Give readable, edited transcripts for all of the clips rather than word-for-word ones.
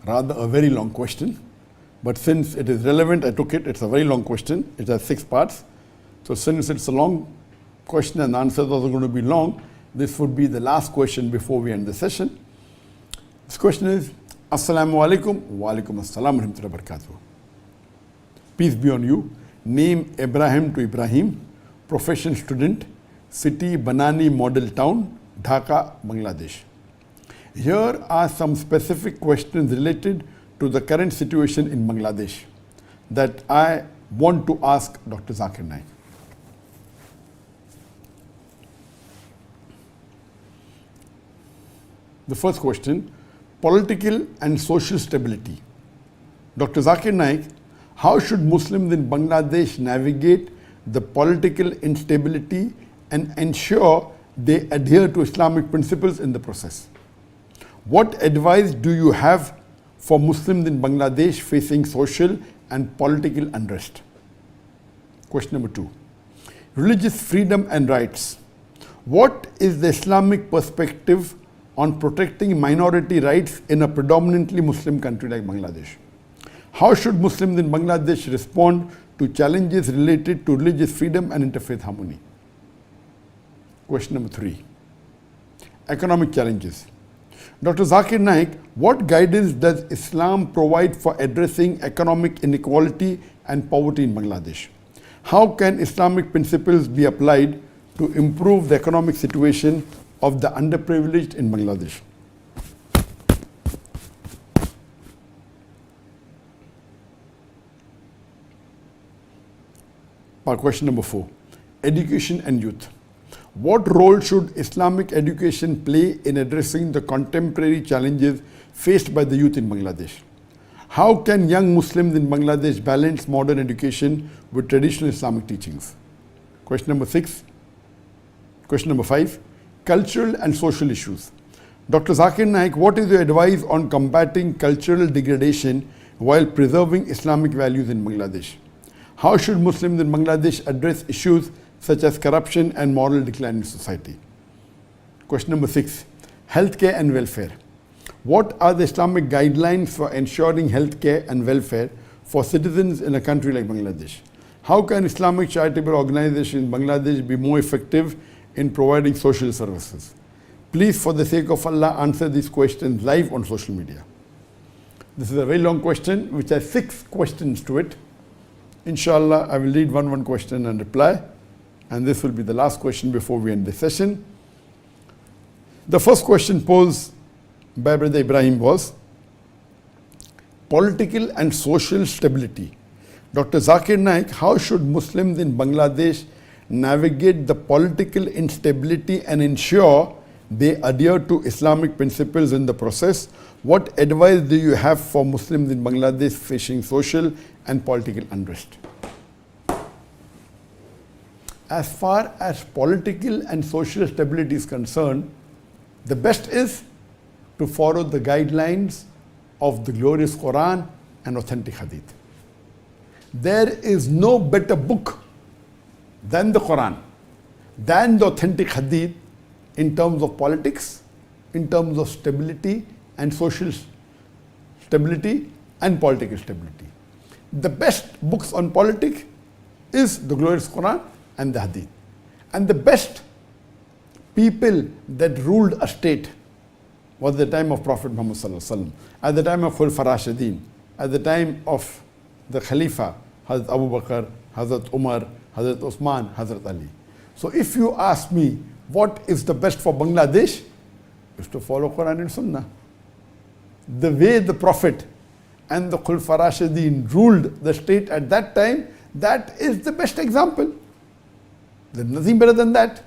rather a very long question. But since it is relevant, I took it. It's a very long question. It has 6 parts. So since it's a long question and the answers are also going to be long, this would be the last question before we end the session. This question is, Assalamu alaikum wa alaikum assalam wa rahmatullahi wa barakatuh. Peace be on you. Name Ibrahim to Ibrahim. Profession student. City Banani Model Town, Dhaka, Bangladesh. Here are some specific questions related to the current situation in Bangladesh that I want to ask Dr. Zakir Naik. The first question, political and social stability. Dr. Zakir Naik, how should Muslims in Bangladesh navigate the political instability and ensure they adhere to Islamic principles in the process? What advice do you have for Muslims in Bangladesh facing social and political unrest? Question number 2, religious freedom and rights. What is the Islamic perspective on protecting minority rights in a predominantly Muslim country like Bangladesh? How should Muslims in Bangladesh respond to challenges related to religious freedom and interfaith harmony? Question number 3, economic challenges. Dr. Zakir Naik, what guidance does Islam provide for addressing economic inequality and poverty in Bangladesh? How can Islamic principles be applied to improve the economic situation of the underprivileged in Bangladesh? Question number 4, education and youth. What role should Islamic education play in addressing the contemporary challenges faced by the youth in Bangladesh? How can young Muslims in Bangladesh balance modern education with traditional Islamic teachings? Question number 6. Question number 5, cultural and social issues. Dr. Zakir Naik, what is your advice on combating cultural degradation while preserving Islamic values in Bangladesh? How should Muslims in Bangladesh address issues such as corruption and moral decline in society? Question number 6, healthcare and welfare. What are the Islamic guidelines for ensuring healthcare and welfare for citizens in a country like Bangladesh? How can Islamic charitable organizations in Bangladesh be more effective in providing social services? Please, for the sake of Allah, answer these questions live on social media. This is a very long question which has 6 questions to it. Inshallah, I will read one question and reply. And this will be the last question before we end the session. The first question posed by Brother Ibrahim was political and social stability. Dr. Zakir Naik, how should Muslims in Bangladesh navigate the political instability and ensure they adhere to Islamic principles in the process? What advice do you have for Muslims in Bangladesh facing social and political unrest? As far as political and social stability is concerned, the best is to follow the guidelines of the glorious Quran and authentic Hadith. There is no better book than the Quran, than the authentic Hadith in terms of politics, in terms of stability and social stability and political stability. The best books on politics is the glorious Quran and the Hadith. And the best people that ruled a state was the time of Prophet Muhammad sallallahu alaihi wasallam, at the time of Khulafa Rashidin, at the time of the Khalifa, Hazrat Abu Bakr, Hazrat Umar, Hazrat Osman, Hazrat Ali. So if you ask me what is the best for Bangladesh, is to follow Quran and Sunnah. The way the Prophet and the Khulafa Rashidin ruled the state at that time, that is the best example. There's nothing better than that.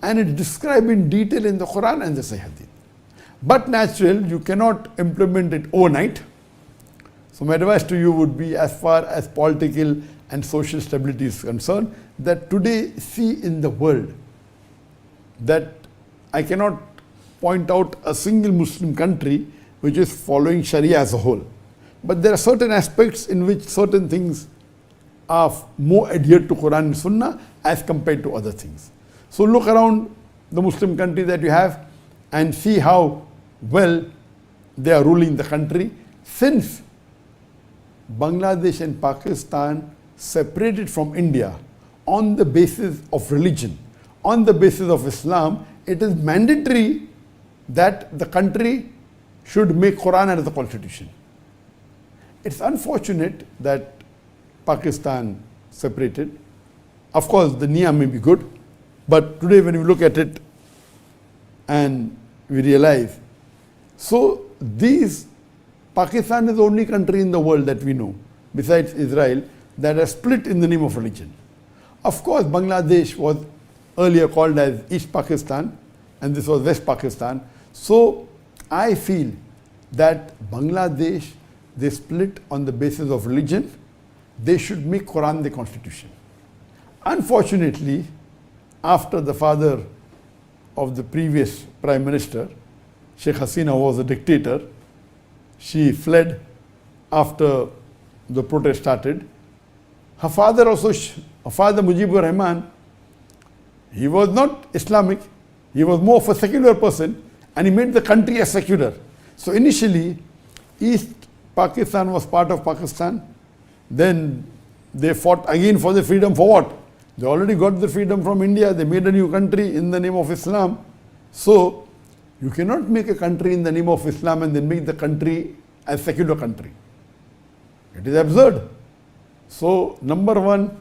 And it's described in detail in the Quran and the Sahih Hadith. But natural, you cannot implement it overnight. So my advice to you would be, as far as political and social stability is concerned, that today see in the world that I cannot point out a single Muslim country which is following Sharia as a whole. But there are certain aspects in which certain things are more adhered to Quran and Sunnah as compared to other things. So look around the Muslim country that you have and see how well they are ruling the country. Since Bangladesh and Pakistan separated from India on the basis of religion, on the basis of Islam, it is mandatory that the country should make Quran as the constitution. It's unfortunate that Pakistan separated. Of course, the Nia may be good, but today when we look at it and we realize, so Pakistan is the only country in the world that we know, besides Israel, that has split in the name of religion. Of course, Bangladesh was earlier called as East Pakistan, and this was West Pakistan. So I feel that Bangladesh, they split on the basis of religion. They should make Quran the constitution. Unfortunately, after the father of the previous prime minister, Sheikh Hasina, was a dictator, she fled after the protest started. Her father also, her father Mujibur Rahman, he was not Islamic, he was more of a secular person, and he made the country as secular. So initially, East Pakistan was part of Pakistan. Then they fought again for the freedom for what? They already got the freedom from India. They made a new country in the name of Islam. So you cannot make a country in the name of Islam and then make the country a secular country. It is absurd. So number one,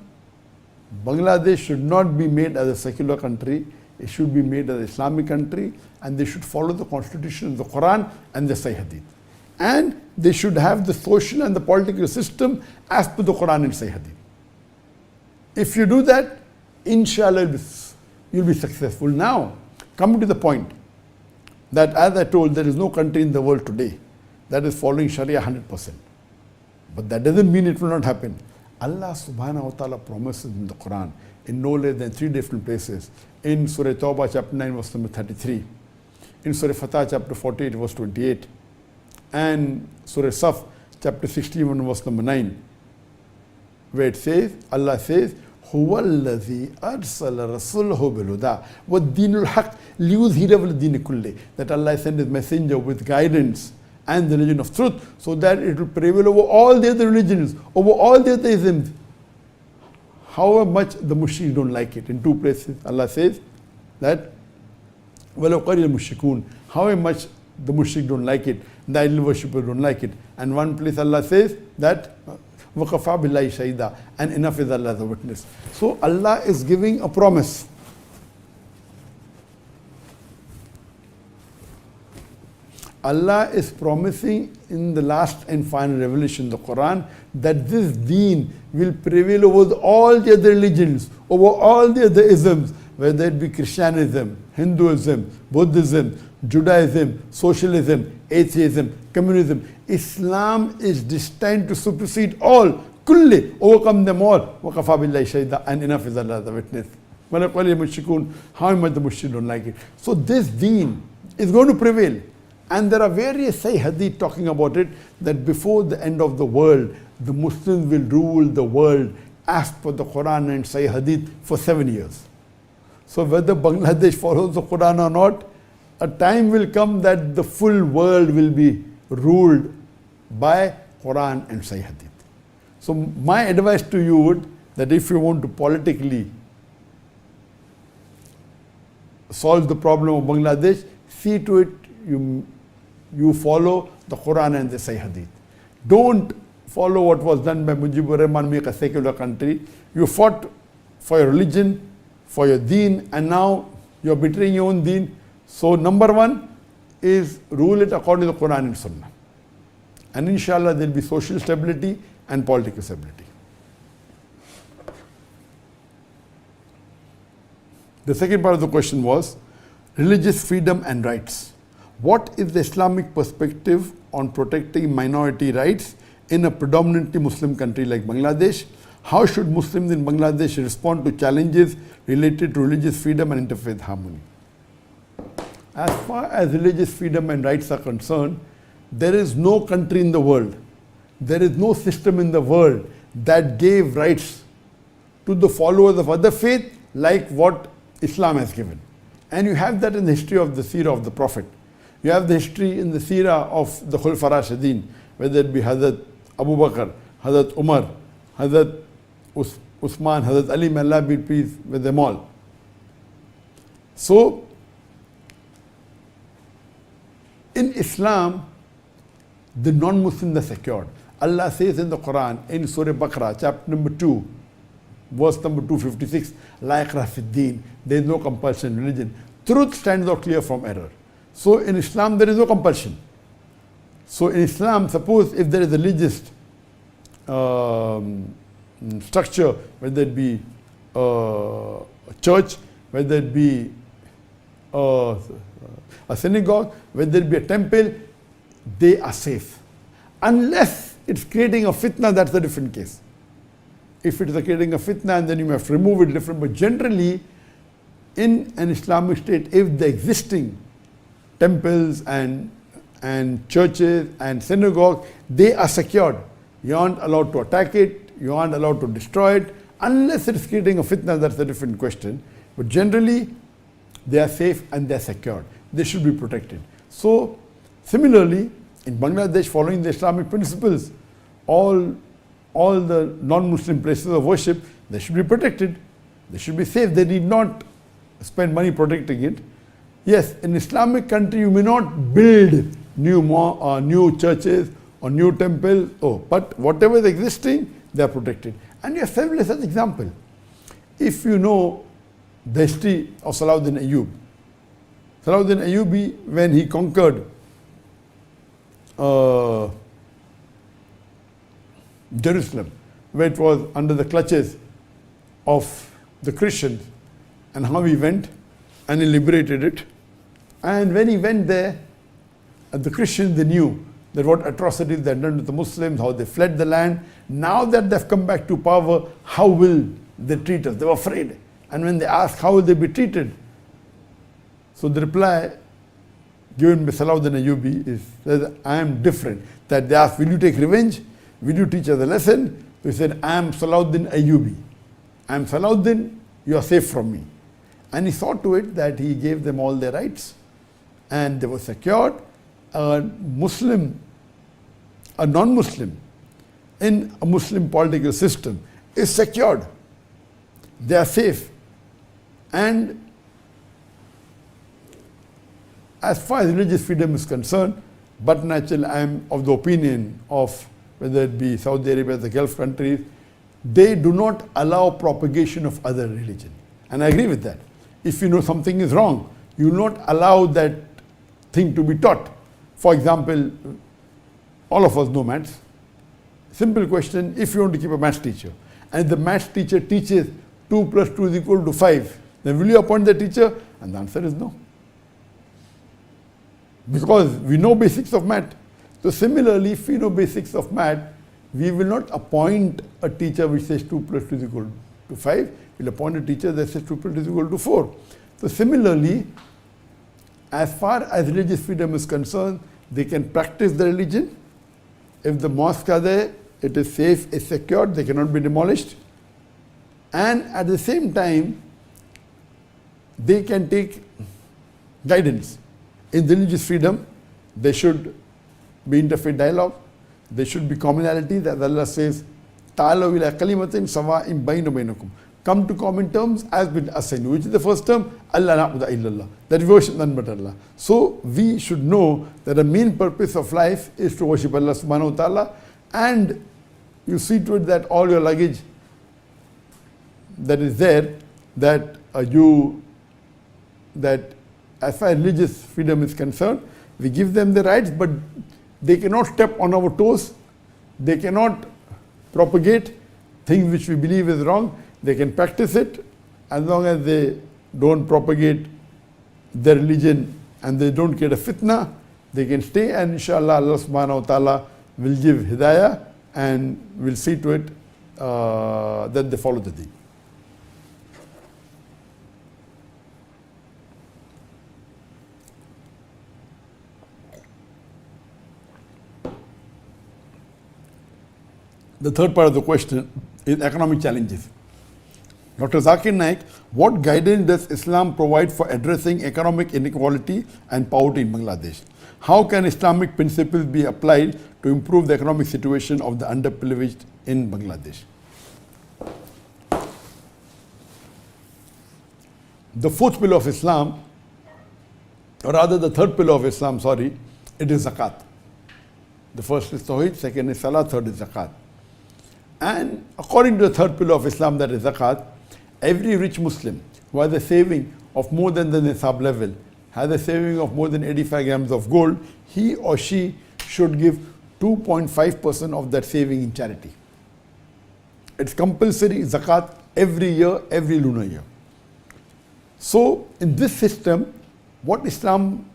Bangladesh should not be made as a secular country. It should be made as an Islamic country, and they should follow the constitution of the Quran and the Sahih Hadith. And they should have the social and the political system as per the Quran and Sahih Hadith. If you do that, inshallah, you'll be successful. Now, coming to the point that, as I told, there is no country in the world today that is following Sharia 100%. But that doesn't mean it will not happen. Allah subhanahu wa ta'ala promises in the Quran in no less than 3 different places. In Surah Tawbah chapter 9 verse number 33, in Surah Fatah chapter 48 verse 28, and Surah Saf chapter 61 verse number 9, where it says, Allah says, هُوَ الَّذِي أَرْسَلَ رَسُولَهُ بِالْهُدَى وَالدِّينُ الْحَقِّ لِيُظْهِرَهُ عَلَى الدِّينِ كُلِّهِ, that Allah sent His messenger with guidance and the religion of truth, so that it will prevail over all the other religions, over all the other isms. However much the mushriks don't like it. In 2 places, Allah says that وَلَوْ قَرِيَ الْمُشْرِكُونَ, however much the mushriks don't like it, the idol worshippers don't like it. And one place Allah says that وَكَفَى بِاللَّهِ شَهِيدًا, and enough is Allah as a witness. So Allah is giving a promise. Allah is promising in the last and final revelation, the Quran, that this deen will prevail over all the other religions, over all the other isms, whether it be Christianism, Hinduism, Buddhism, Judaism, socialism, atheism, communism. Islam is destined to supersede all, kulli, overcome them all. وَكَفَى بِاللَّهِ شَهِيدًا, and enough is Allah the witness. How much the Muslims don't like it. So this deen is going to prevail. And there are various Sahih Hadith talking about it, that before the end of the world, the Muslims will rule the world as per the Quran and Sahih Hadith for 7 years. So whether Bangladesh follows the Quran or not, a time will come that the full world will be ruled by Quran and Sahih Hadith. So my advice to you would, that if you want to politically solve the problem of Bangladesh, see to it you follow the Quran and the Sahih Hadith. Don't follow what was done by Mujibur Rahman, make a secular country. You fought for your religion, for your deen, and now you're betraying your own deen. So number one is rule it according to the Quran and Sunnah. And inshallah there will be social stability and political stability. The second part of the question was religious freedom and rights. What is the Islamic perspective on protecting minority rights in a predominantly Muslim country like Bangladesh? How should Muslims in Bangladesh respond to challenges related to religious freedom and interfaith harmony? As far as religious freedom and rights are concerned, there is no country in the world, there is no system in the world that gave rights to the followers of other faith like what Islam has given. And you have that in the history of the seerah of the Prophet. You have the history in the seerah of the Khulafa Rashidin, whether it be Hazrat Abu Bakr, Hazrat Umar, Hazrat Uthman, Hazrat Ali, may Allah be pleased with them all. So, in Islam, the non-Muslims are secured. Allah says in the Quran, in Surah Baqarah, chapter number 2, verse number 256, La ikrah fid deen, there is no compulsion in religion. Truth stands out clear from error. So in Islam, there is no compulsion. So in Islam, suppose if there is a religious structure, whether it be a church, whether it be a synagogue, whether it be a temple, they are safe. Unless it's creating a fitna, that's a different case. If it is creating a fitna, and then you have to remove it different. But generally, in an Islamic state, if the existing temples and churches and synagogues, they are secured. You aren't allowed to attack it, you aren't allowed to destroy it, unless it's creating a fitna, that's a different question. But generally, they are safe and they are secured. They should be protected. So, similarly, in Bangladesh, following the Islamic principles, all the non-Muslim places of worship, they should be protected. They should be safe. They need not spend money protecting it. Yes, in Islamic country, you may not build new churches or new temples, but whatever is existing, they are protected. And you have several such examples. If you know the history of Salahuddin Ayyub, Salahuddin Ayyubi, when he conquered Jerusalem, where it was under the clutches of the Christians, and how he went and he liberated it. And when he went there, the Christians, they knew that what atrocities they had done to the Muslims, how they fled the land. Now that they've come back to power, how will they treat us? They were afraid. And when they asked how will they be treated, so the reply given by Salahuddin Ayyubi is that I am different. That they asked, will you take revenge? Will you teach us a lesson? So he said, I am Salahuddin Ayyubi. I am Salahuddin, you are safe from me. And he saw to it that he gave them all their rights and they were secured. A Muslim, a non-Muslim in a Muslim political system is secured. They are safe. And as far as religious freedom is concerned, but naturally I am of the opinion of whether it be Saudi Arabia, the Gulf countries, they do not allow propagation of other religion. And I agree with that. If you know something is wrong, you will not allow that thing to be taught. For example, all of us know maths. Simple question, if you want to keep a maths teacher, and the maths teacher teaches 2 plus 2 is equal to 5, then will you appoint the teacher? And the answer is no. Because we know basics of math. So similarly, if we know basics of math, we will not appoint a teacher which says 2 plus 2 is equal to 5. We'll appoint a teacher that says 2 plus 2 is equal to 4. So similarly, as far as religious freedom is concerned, they can practice the religion. If the mosques are there, it is safe, it's secured, they cannot be demolished. And at the same time, they can take guidance. In religious freedom, there should be interfaith dialogue, there should be commonalities, as Allah says, Ta'alaw ila kalimatin sawa'in bayna bainakum. Come to common terms as with Asaynu, which is the first term, Allah na'budu illallah, that we worship none but Allah. So we should know that the main purpose of life is to worship Allah subhanahu wa ta'ala, and you see to it that all your luggage that is there, that as far as religious freedom is concerned, we give them the rights, but they cannot step on our toes, they cannot propagate things which we believe is wrong. They can practice it as long as they don't propagate their religion and they don't get a fitna, they can stay, and inshallah Allah subhanahu wa ta'ala will give hidayah and will see to it that they follow the deen. The third part of the question is economic challenges. Dr. Zakir Naik, what guidance does Islam provide for addressing economic inequality and poverty in Bangladesh? How can Islamic principles be applied to improve the economic situation of the underprivileged in Bangladesh? The fourth pillar of Islam, or rather the third pillar of Islam, it is zakat. The first is Tawheed, second is Salah, third is zakat. And according to the third pillar of Islam, that is zakat, every rich Muslim who has a saving of more than the nisab level, has a saving of more than 85 grams of gold, he or she should give 2.5% of that saving in charity. It's compulsory zakat every year, every lunar year. So in this system, what Islam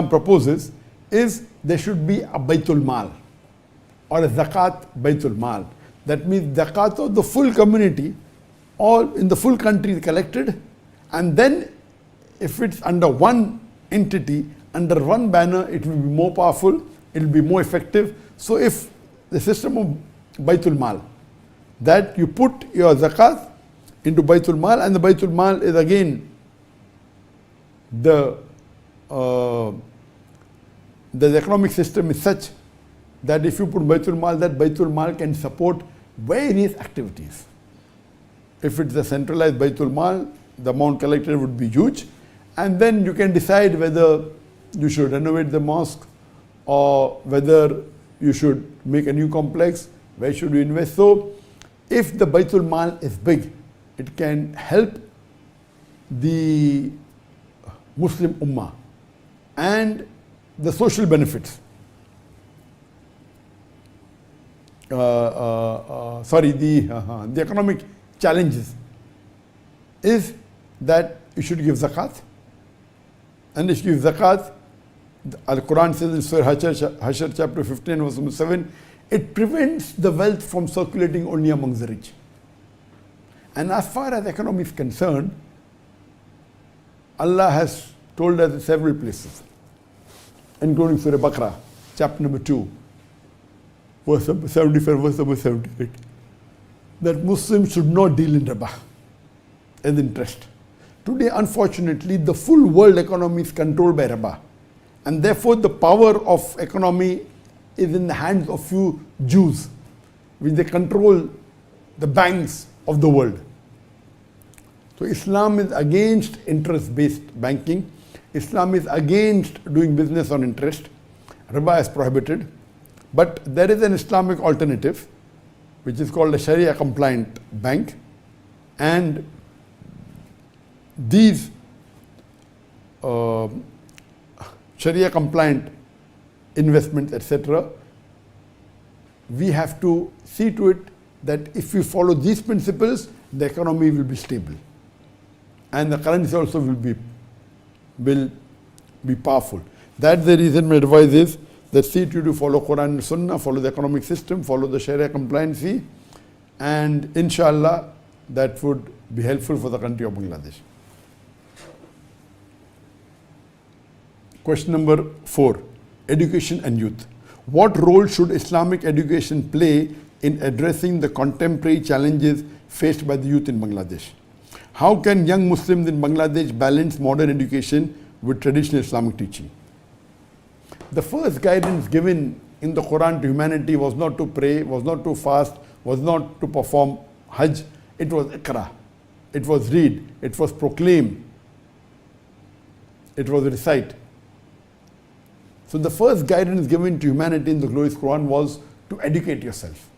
proposes is there should be a Baitul Mal or a Zakat Baitul Mal. That means zakat of the full community, all in the full country is collected, and then if it's under one entity, under one banner, it will be more powerful, it will be more effective. So if the system of Baitul Mal, that you put your zakat into Baitul Mal, and the Baitul Mal is again the economic system is such that if you put Baitul Mal, that Baitul Mal can support various activities. If it's a centralized Baitul Mal, the amount collected would be huge, and then you can decide whether you should renovate the mosque or whether you should make a new complex, where should you invest. So if the Baitul Mal is big, it can help the Muslim Ummah and the social benefits. The economic challenges is that you should give zakat. And if you give zakat, Al-Quran says in Surah Hashr chapter 15 verse number 7, it prevents the wealth from circulating only amongst the rich. And as far as economy is concerned, Allah has told us in several places, including Surah Baqarah, chapter number 2, verse number 75, verse number 78, that Muslims should not deal in riba as interest. Today, unfortunately, the full world economy is controlled by riba, and therefore the power of economy is in the hands of few Jews, which they control the banks of the world. So Islam is against interest-based banking. Islam is against doing business on interest. Riba is prohibited. But there is an Islamic alternative, which is called a Sharia-compliant bank. And these Sharia-compliant investments, etc., we have to see to it that if we follow these principles, the economy will be stable. And the currency also will be powerful. That's the reason my advice is that see to follow Quran and Sunnah, follow the economic system, follow the Sharia compliancy, and inshallah that would be helpful for the country of Bangladesh. Question number 4, education and youth. What role should Islamic education play in addressing the contemporary challenges faced by the youth in Bangladesh? How can young Muslims in Bangladesh balance modern education with traditional Islamic teaching? The first guidance given in the Quran to humanity was not to pray, was not to fast, was not to perform Hajj. It was Iqra. It was read. It was proclaim. It was recite. So the first guidance given to humanity in the glorious Quran was to educate yourself.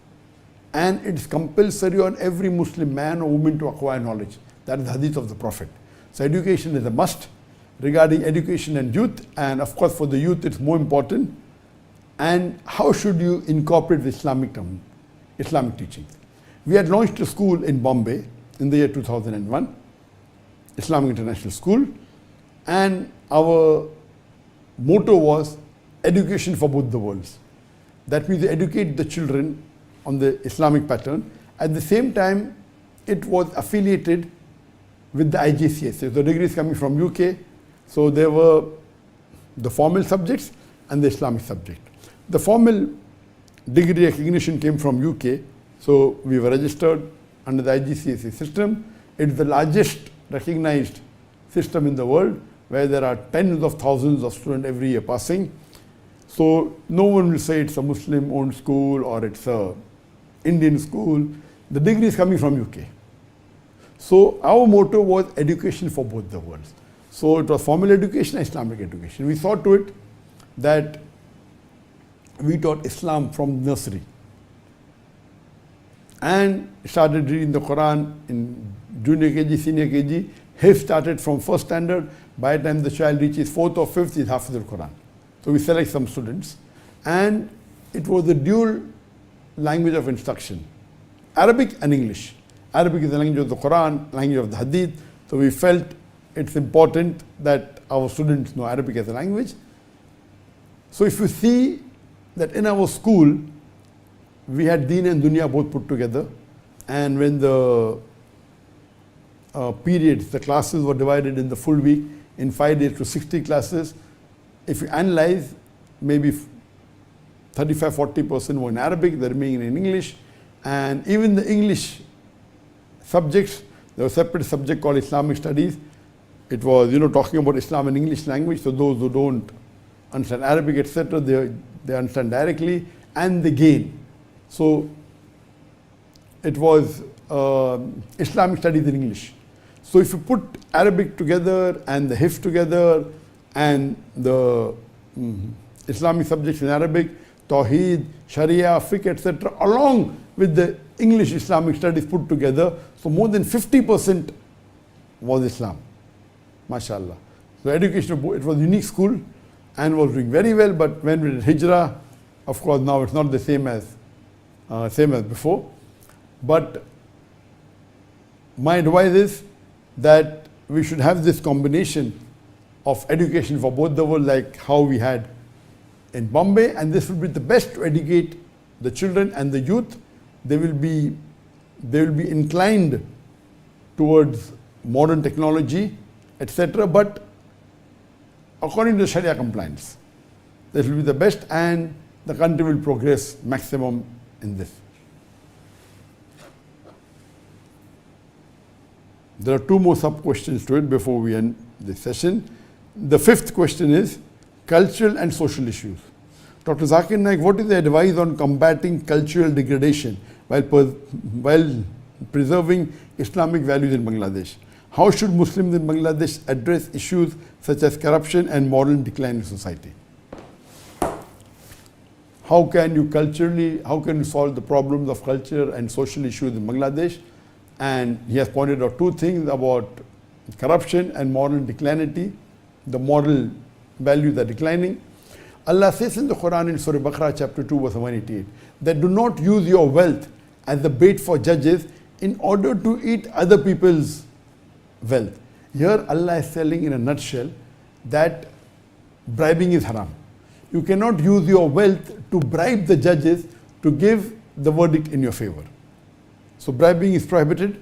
And it's compulsory on every Muslim man or woman to acquire knowledge. That is the hadith of the Prophet. So education is a must. Regarding education and youth, and of course for the youth it's more important. And how should you incorporate the Islamic teaching? We had launched a school in Bombay in the year 2001, Islamic International School, and our motto was education for both the worlds. That means educate the children on the Islamic pattern. At the same time, it was affiliated with the IJCS. So the degrees coming from UK, so there were the formal subjects and the Islamic subject. The formal degree recognition came from UK, So we were registered under the IGCSE system. It's the largest recognized system in the world, where there are tens of thousands of students every year passing. So no one will say it's a Muslim-owned school or it's a Indian school. The degree is coming from UK. So our motto was education for both the worlds. So it was formal education, Islamic education. We saw to it that we taught Islam from nursery and started reading the Quran in junior KG, senior KG. Hifz started from first standard. By the time the child reaches fourth or fifth, he's Hafiz al-Quran. So we select some students, and it was a dual language of instruction, Arabic and English. Arabic is the language of the Quran, language of the Hadith. So we felt it's important that our students know Arabic as a language. So if you see that in our school, we had Deen and Dunya both put together, and when the periods, the classes were divided in the full week in 5 days to 60 classes. If you analyze, maybe 35–40% were in Arabic, the remaining in English. And even the English subjects, there was a separate subject called Islamic Studies. It was, talking about Islam in English language, so those who don't understand Arabic, etc., they understand directly, and they gain. So it was Islamic Studies in English. So if you put Arabic together and the Hifz together and the Islamic subjects in Arabic, Tawheed, Sharia, Fiqh, etc., along with the English Islamic studies put together, so more than 50% was Islam. MashaAllah. So education, it was a unique school and was doing very well, but when we did Hijrah, of course now it's not the same as before. But my advice is that we should have this combination of education for both the world, like how we had in Bombay, and this will be the best to educate the children and the youth. They will be inclined towards modern technology, etc., but according to Sharia compliance. This will be the best, and the country will progress maximum in this. There are two more sub-questions to it before we end this session. The fifth question is cultural and social issues. Dr. Zakir Naik, what is the advice on combating cultural degradation while preserving Islamic values in Bangladesh? How should Muslims in Bangladesh address issues such as corruption and moral decline in society? How can you solve the problems of culture and social issues in Bangladesh? And he has pointed out two things about corruption and moral declinity. The moral values are declining. Allah says in the Quran in Surah Baqarah chapter 2 verse 188 that do not use your wealth as the bait for judges in order to eat other people's wealth. Here Allah is telling in a nutshell that bribing is haram. You cannot use your wealth to bribe the judges to give the verdict in your favor. So bribing is prohibited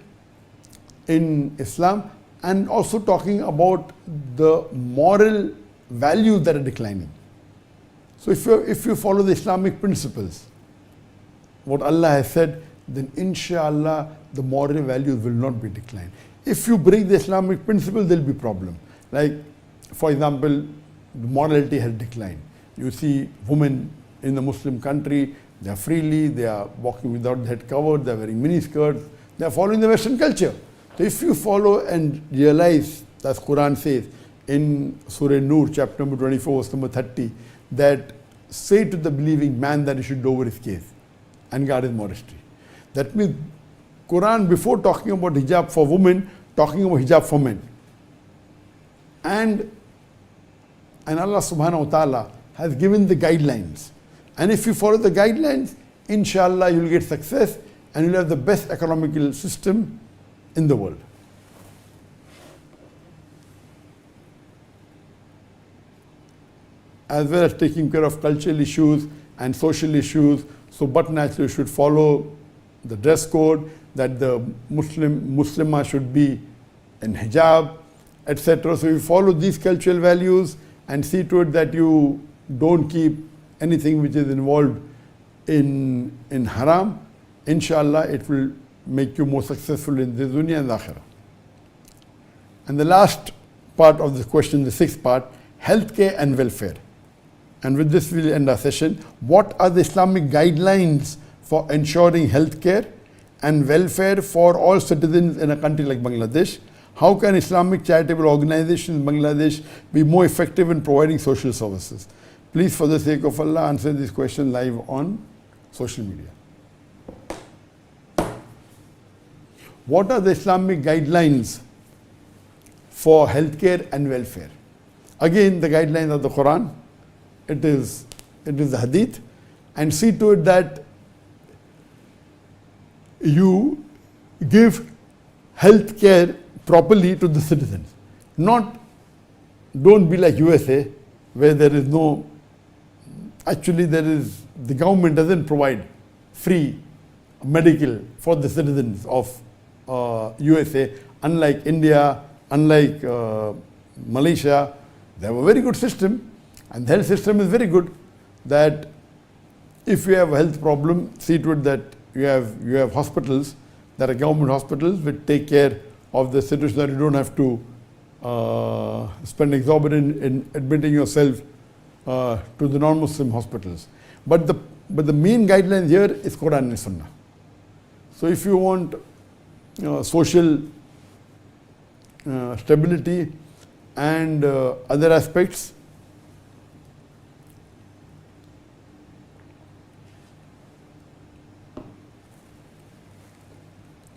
in Islam, and also talking about the moral values that are declining. So if you follow the Islamic principles, what Allah has said, then inshallah the moral values will not be declined. If you break the Islamic principles, there will be problem. Like, for example, morality has declined. You see women in the Muslim country, they are freely, they are walking without the head covered, they are wearing mini skirts, they are following the Western culture. So if you follow and realize, as Quran says in Surah Nur, chapter number 24, verse number 30, that say to the believing man that he should lower his gaze and guard his modesty. That means Quran, before talking about hijab for women, talking about hijab for men. And Allah subhanahu wa ta'ala has given the guidelines. And if you follow the guidelines, inshallah you will get success and you will have the best economical system in the world. As well as taking care of cultural issues and social issues. So, but naturally you should follow the dress code, that the Muslimah should be in hijab, etc. So you follow these cultural values and see to it that you don't keep anything which is involved in haram. inshallah it will make you more successful in this dunya and akhirah. And the last part of this question, the sixth part, healthcare and welfare. And with this we'll end our session. What are the Islamic guidelines for ensuring healthcare and welfare for all citizens in a country like Bangladesh? How can Islamic charitable organizations in Bangladesh be more effective in providing social services? Please, for the sake of Allah, answer this question live on social media. What are the Islamic guidelines for healthcare and welfare? Again, the guidelines of the Quran. It is the Hadith, and see to it that you give health care properly to the citizens. Don't be like USA, where there is no, actually the government doesn't provide free medical for the citizens of USA, unlike India, unlike Malaysia. They have a very good system, and the health system is very good, that if you have a health problem, see to it that you have hospitals that are government hospitals which take care of the situation, that you don't have to spend exorbitant in admitting yourself to the non-Muslim hospitals. But the main guideline here is Quran and Sunnah. So if you want social stability and other aspects,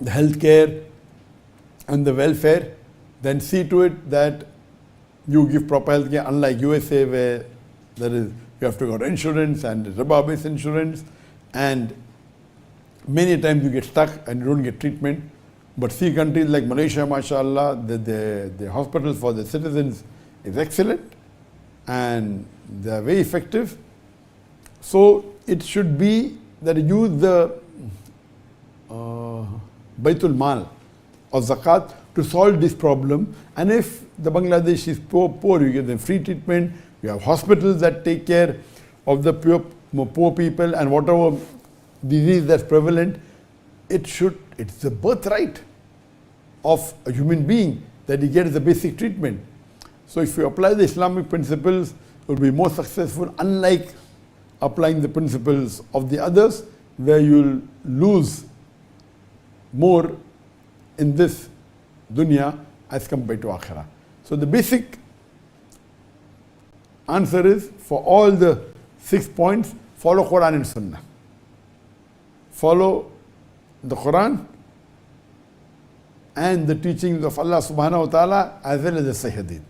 the healthcare and the welfare, then see to it that you give proper healthcare, unlike USA, where you have to get insurance and riba-based insurance, and many times you get stuck and you don't get treatment. But see countries like Malaysia, mashallah, the hospitals for the citizens is excellent and they are very effective. So it should be that you use the Baitul Mal or Zakat to solve this problem. And if the Bangladesh is poor, you give them free treatment. You have hospitals that take care of the poor people, and whatever disease that's prevalent, it's the birthright of a human being that he gets the basic treatment. So if you apply the Islamic principles, it will be more successful, unlike applying the principles of the others, where you'll lose more in this dunya as compared to akhirah. So the basic answer is, for all the 6 points, follow Quran and Sunnah. Follow the Quran and the teachings of Allah subhanahu wa ta'ala, as well as the Sahih Hadith.